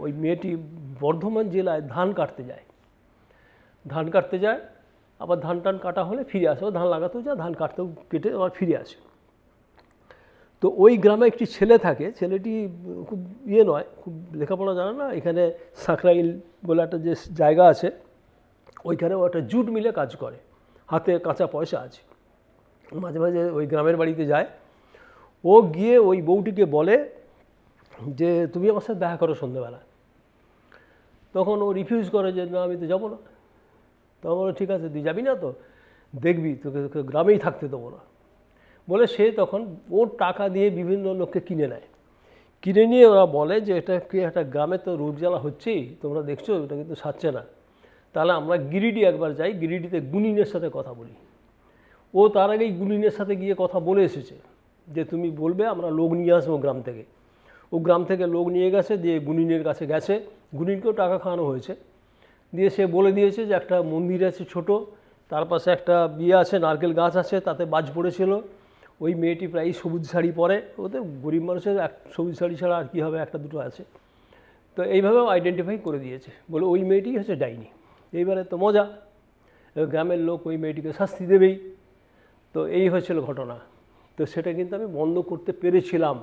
ওই মেয়েটি বর্ধমান জেলায় ধান কাটতে যায়, আবার ধান টান কাটা হলে ফিরে আসে, ও ধান লাগাতেও যায়, ধান কাটতেও কেটে আবার ফিরে আসে। তো ওই গ্রামে একটি ছেলে থাকে, ছেলেটি খুব নয়, খুব লেখাপড়া জানে না। এখানে সাঁকরাইল বলে একটা যে জায়গা আছে, ওইখানে ও একটা জুট মিলে কাজ করে, হাতে কাঁচা পয়সা আছে। মাঝে মাঝে ওই গ্রামের বাড়িতে যায়। ও গিয়ে ওই বউটিকে বলে যে তুমি আমার সাথে দেখা করো সন্ধ্যেবেলা। তখন ও রিফিউজ করে যে না, আমি তো যাবো না। তখন বলো ঠিক আছে, তুই যাবি না তো দেখবি, তোকে গ্রামেই থাকতে দেবো না বলে সে তখন ওর টাকা দিয়ে বিভিন্ন লোককে কিনে নেয়। কিনে নিয়ে ওরা বলে যে এটা কি একটা গ্রামে তো রোগ জ্বালা হচ্ছেই, তোমরা দেখছো এটা কিন্তু সারছে না, তাহলে আমরা গিরিডি একবার যাই, গিরিডিতে গুনিনের সাথে কথা বলি। ও তার আগেই গুনিনের সাথে গিয়ে কথা বলে এসেছে যে তুমি বলবে আমরা লোক নিয়ে আসবো গ্রাম থেকে। ও গ্রাম থেকে লোক নিয়ে গেছে, দিয়ে গুনিনের কাছে গেছে, গুনিনকেও টাকা খাওয়ানো হয়েছে। দিয়ে সে বলে দিয়েছে যে একটা মন্দির আছে ছোট, তার পাশে একটা আছে, নারকেল গাছ আছে, তাতে বাজ পড়েছিল। ওই মেয়েটি প্রায় সবুজ শাড়ি পরে, ওতে গরিব মানুষের সবুজ শাড়ি ছাড়া আর কী হবে, একটা দুটো আছে। তো এইভাবেও আইডেন্টিফাই করে দিয়েছে, বলে ওই মেয়েটি হচ্ছে ডাইনি। এইবারে তো মজা, গ্রামের লোক ওই মেয়েটিকে শাস্তি দেবেই। তো এই হয়েছিল ঘটনা। তো সেটা কিন্তু আমি বন্ধ করতে পেরেছিলাম।